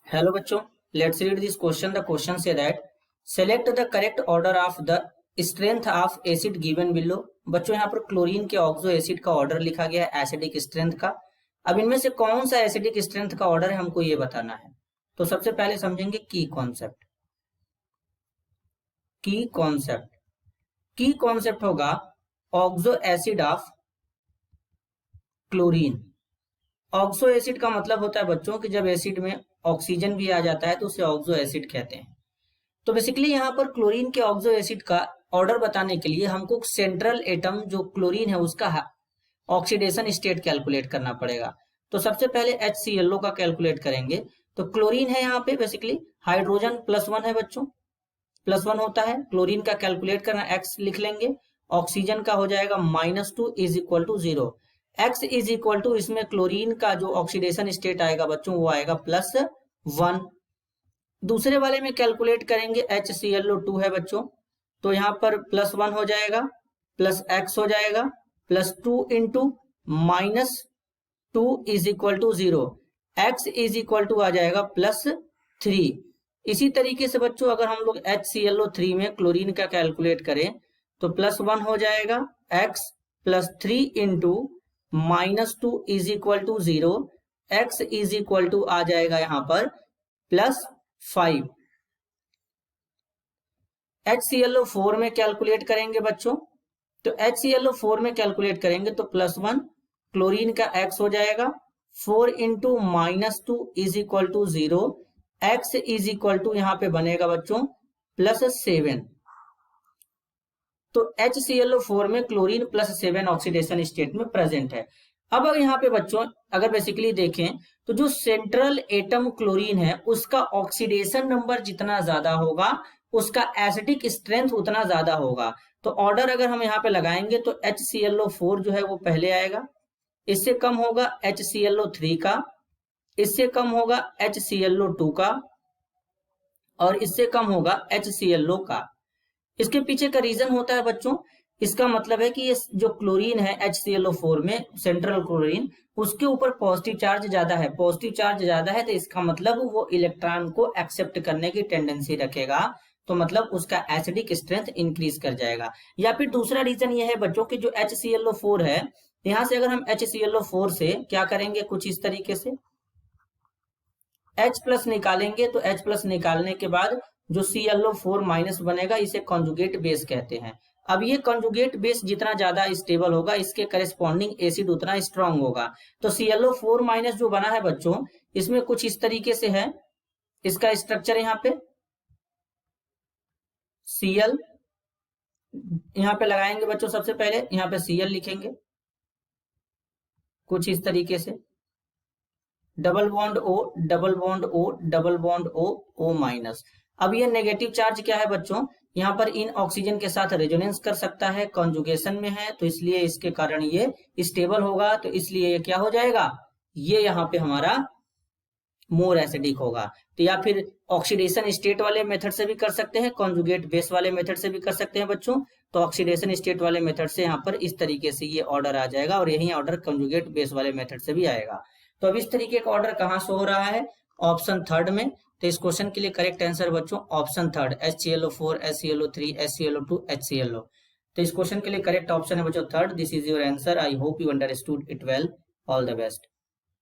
Hello बच्चों, let's read this question. The question say that select the correct order of the strength of acid given below. बच्चों यहाँ पर chlorine के oxo acid का order लिखा गया है एसिडिक स्ट्रेंथ का। अब इनमें से कौन सा एसिडिक स्ट्रेंथ का ऑर्डर है हमको ये बताना है। तो सबसे पहले समझेंगे की कॉन्सेप्ट। की कॉन्सेप्ट होगा oxo acid of chlorine. Oxo acid का मतलब होता है बच्चों कि जब एसिड में ऑक्सीजन भी आ जाता है तो उसे ऑक्सो एसिड कहते हैं। तो बेसिकली यहाँ पर क्लोरीन के ऑक्सो एसिड का ऑर्डर बताने के लिए हमको सेंट्रल एटम जो क्लोरीन है उसका ऑक्सीडेशन स्टेट कैलकुलेट करना पड़ेगा। तो सबसे पहले HClO का कैलकुलेट करेंगे। तो क्लोरीन है यहाँ पे बेसिकली हाइड्रोजन +1 है बच्चों, +1 होता है। क्लोरीन का कैलकुलेट करना x लिख लेंगे, ऑक्सीजन का हो जाएगा -2 = 0। x = इसमें क्लोरीन का जो ऑक्सीडेशन स्टेट आएगा बच्चों वो आएगा +1। दूसरे वाले में कैलकुलेट करेंगे HClO2 है बच्चों, तो यहाँ पर +1 हो जाएगा +x हो जाएगा +2 × -2 = 0। x = आ जाएगा +3। इसी तरीके से बच्चों अगर हम लोग HClO3 में क्लोरीन का कैलकुलेट करें तो +1 हो जाएगा x +3 × -2 = 0। x आ जाएगा यहाँ पर +5। HClO4 में कैलकुलेट करेंगे बच्चों, तो HClO4 में कैलकुलेट करेंगे तो +1 क्लोरीन का x हो जाएगा 4 × -2 = 0। x यहाँ पे बनेगा बच्चों +7। तो HClO4 में क्लोरीन +7 ऑक्सीडेशन स्टेट में प्रेजेंट है। अब यहाँ पे बच्चों अगर बेसिकली देखें तो जो सेंट्रल एटम क्लोरीन है उसका ऑक्सीडेशन नंबर जितना ज्यादा होगा उसका एसिडिक स्ट्रेंथ उतना ज्यादा होगा। तो ऑर्डर अगर हम यहाँ पे लगाएंगे तो HClO4 जो है वो पहले आएगा, इससे कम होगा HClO3 का, इससे कम होगा HClO2 का और इससे कम होगा HClO का। इसके पीछे का रीजन होता है बच्चों, इसका मतलब है कि ये जो क्लोरीन है HClO4 में सेंट्रल क्लोरीन उसके ऊपर पॉजिटिव चार्ज ज्यादा है। पॉजिटिव चार्ज ज्यादा है तो इसका मतलब वो इलेक्ट्रॉन को एक्सेप्ट करने की टेंडेंसी रखेगा, तो मतलब उसका एसिडिक स्ट्रेंथ इंक्रीज कर जाएगा। या फिर दूसरा रीजन ये है बच्चों कि जो HClO4 है यहां से अगर हम HClO4 से क्या करेंगे कुछ इस तरीके से H+ निकालेंगे, तो H+ निकालने के बाद जो ClO4- बनेगा इसे कॉन्जुगेट बेस कहते हैं। अब ये कॉन्जुगेट बेस जितना ज्यादा स्टेबल होगा इसके करेस्पॉन्डिंग एसिड उतना स्ट्रांग होगा। तो ClO4- जो बना है बच्चों इसमें कुछ इस तरीके से है इसका स्ट्रक्चर। यहाँ पे Cl यहाँ पे लगाएंगे बच्चों, सबसे पहले यहाँ पे Cl लिखेंगे कुछ इस तरीके से, double bond O double bond O double bond O O-। अब ये नेगेटिव चार्ज क्या है बच्चों, यहाँ पर इन ऑक्सीजन के साथ रेजोनेंस कर सकता है, कॉन्जुगेशन में है तो इसलिए इसके कारण ये स्टेबल होगा, तो इसलिए ये क्या हो जाएगा, ये यहाँ पे हमारा मोर एसिडिक होगा। तो या फिर ऑक्सीडेशन स्टेट वाले मेथड से भी कर सकते हैं, कॉन्जुगेट बेस वाले मेथड से भी कर सकते हैं बच्चों। तो ऑक्सीडेशन स्टेट वाले मेथड से यहाँ पर इस तरीके से ये ऑर्डर आ जाएगा और यही ऑर्डर कॉन्जुगेट बेस वाले मेथड से भी आएगा। तो अब इस तरीके का ऑर्डर कहाँ से हो रहा है, ऑप्शन 3 में। तो इस क्वेश्चन के लिए करेक्ट आंसर बच्चों option 3 HClO4 HClO3 HClO2 HClO। तो इस क्वेश्चन के लिए करेक्ट ऑप्शन है बच्चों 3। This is your answer. I hope you understood it well. All the best.